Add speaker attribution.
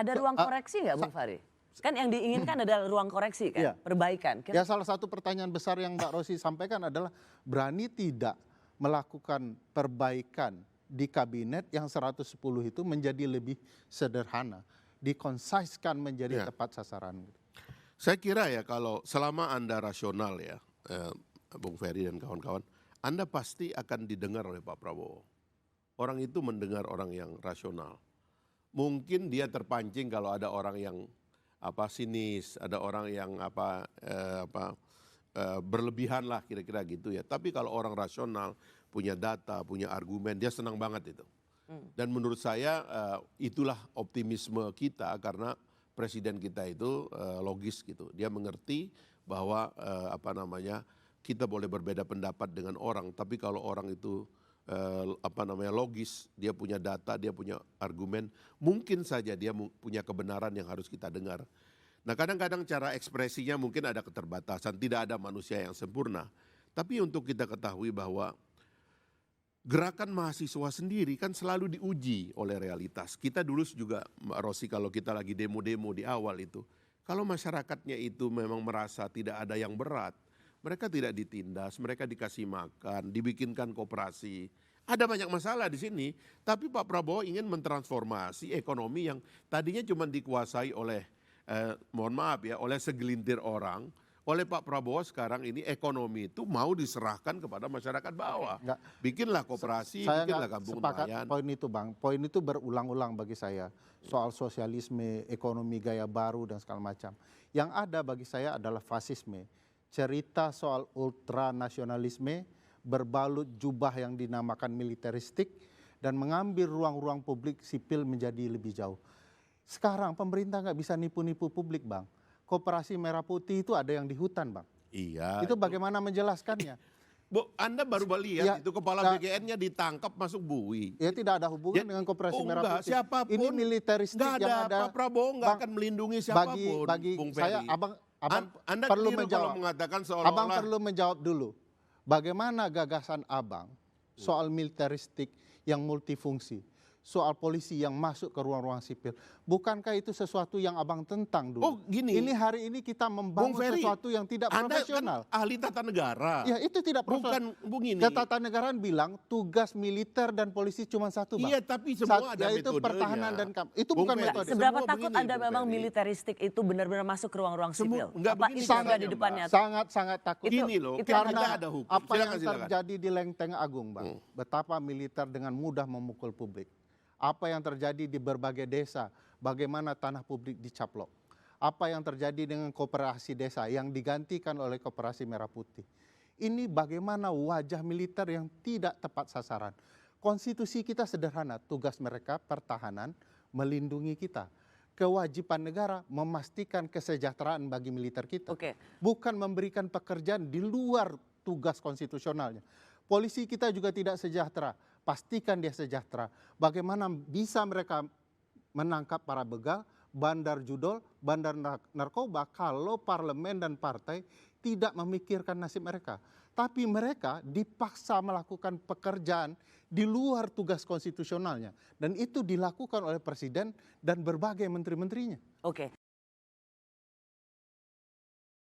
Speaker 1: Ada ruang koreksi nggak, Bung Fahri? Kan yang diinginkan adalah ruang koreksi kan,
Speaker 2: Iya.
Speaker 1: perbaikan.
Speaker 2: Ya, salah satu pertanyaan besar yang Mbak Rosi sampaikan adalah berani tidak melakukan perbaikan di kabinet yang 110 itu menjadi lebih sederhana, dikonsiskan menjadi tepat sasaran.
Speaker 3: Saya kira ya kalau selama Anda rasional ya, Bung Ferry dan kawan-kawan, Anda pasti akan didengar oleh Pak Prabowo. Orang itu mendengar orang yang rasional. Mungkin dia terpancing kalau ada orang yang sinis, ada orang yang berlebihan lah kira-kira gitu ya. Tapi kalau orang rasional, punya data, punya argumen, dia senang banget itu. Dan menurut saya itulah optimisme kita karena presiden kita itu logis gitu. Dia mengerti bahwa kita boleh berbeda pendapat dengan orang, tapi kalau orang itu logis, dia punya data, dia punya argumen, mungkin saja dia punya kebenaran yang harus kita dengar. Nah, kadang-kadang cara ekspresinya mungkin ada keterbatasan, tidak ada manusia yang sempurna. Tapi untuk kita ketahui bahwa gerakan mahasiswa sendiri kan selalu diuji oleh realitas. Kita dulu juga, Mbak Rosi, kalau kita lagi demo-demo di awal itu, kalau masyarakatnya itu memang merasa tidak ada yang berat, mereka tidak ditindas, mereka dikasih makan, dibikinkan koperasi. Ada banyak masalah di sini, tapi Pak Prabowo ingin mentransformasi ekonomi yang tadinya cuma dikuasai oleh, oleh segelintir orang. Oleh Pak Prabowo sekarang ini ekonomi itu mau diserahkan kepada masyarakat bawah. Bikinlah koperasi, bikinlah kampung nelayan.
Speaker 2: Poin itu Bang, poin itu berulang-ulang bagi saya. Soal sosialisme, ekonomi gaya baru dan segala macam. Yang ada bagi saya adalah fasisme. Cerita soal ultranasionalisme berbalut jubah yang dinamakan militeristik dan mengambil ruang-ruang publik sipil menjadi lebih jauh. Sekarang pemerintah nggak bisa nipu-nipu publik Bang. Koperasi Merah Putih itu ada yang di hutan Bang.
Speaker 3: Iya.
Speaker 2: Itu bagaimana menjelaskannya?
Speaker 3: Bu, Anda baru lihat
Speaker 2: Ya,
Speaker 3: itu kepala BGN-nya ditangkap masuk bui.
Speaker 2: Ya tidak ada hubungan dengan Koperasi Merah Putih.
Speaker 3: Siapapun,
Speaker 2: ini militeristik yang ada.
Speaker 3: Pak Prabowo nggak akan melindungi siapapun.
Speaker 2: Bagi
Speaker 3: Bung
Speaker 2: saya,
Speaker 3: Ferry.
Speaker 2: Abang
Speaker 3: Anda
Speaker 2: perlu
Speaker 3: keliru
Speaker 2: menjawab.
Speaker 3: kalau mengatakan seolah-olah.
Speaker 2: Abang perlu menjawab dulu. Bagaimana gagasan Abang soal militeristik yang multifungsi, soal polisi yang masuk ke ruang-ruang sipil? Bukankah itu sesuatu yang Abang tentang dulu?
Speaker 3: Oh gini.
Speaker 2: Ini hari ini kita membangun sesuatu yang tidak profesional.
Speaker 3: Anda kan ahli tata negara.
Speaker 2: Ya itu tidak profesional.
Speaker 3: Bukan begini.
Speaker 2: Ketatanegaraan bilang tugas militer dan polisi cuma satu Bang.
Speaker 3: Iya tapi semua ada
Speaker 2: yaitu
Speaker 3: metodenya.
Speaker 2: pertahanan dan itu bukan metode.
Speaker 1: Seberapa takut Anda memang militeristik itu benar-benar masuk ke ruang-ruang sipil?
Speaker 3: Apa
Speaker 1: ini juga di depannya?
Speaker 2: Sangat takut.
Speaker 3: Gini loh,
Speaker 2: karena
Speaker 3: ada hukum.
Speaker 2: Apa yang terjadi di Lenteng Agung Bang, betapa militer dengan mudah memukul publik. Apa yang terjadi di berbagai desa, bagaimana tanah publik dicaplok. Apa yang terjadi dengan koperasi desa yang digantikan oleh Koperasi Merah Putih. Ini bagaimana wajah militer yang tidak tepat sasaran. Konstitusi kita sederhana, tugas mereka pertahanan, melindungi kita. Kewajiban negara memastikan kesejahteraan bagi militer kita. Bukan memberikan pekerjaan di luar tugas konstitusionalnya. Polisi kita juga tidak sejahtera, pastikan dia sejahtera. Bagaimana bisa mereka menangkap para begal, bandar judol, bandar narkoba kalau parlemen dan partai tidak memikirkan nasib mereka. Tapi mereka dipaksa melakukan pekerjaan di luar tugas konstitusionalnya. Dan itu dilakukan oleh presiden dan berbagai menteri-menterinya.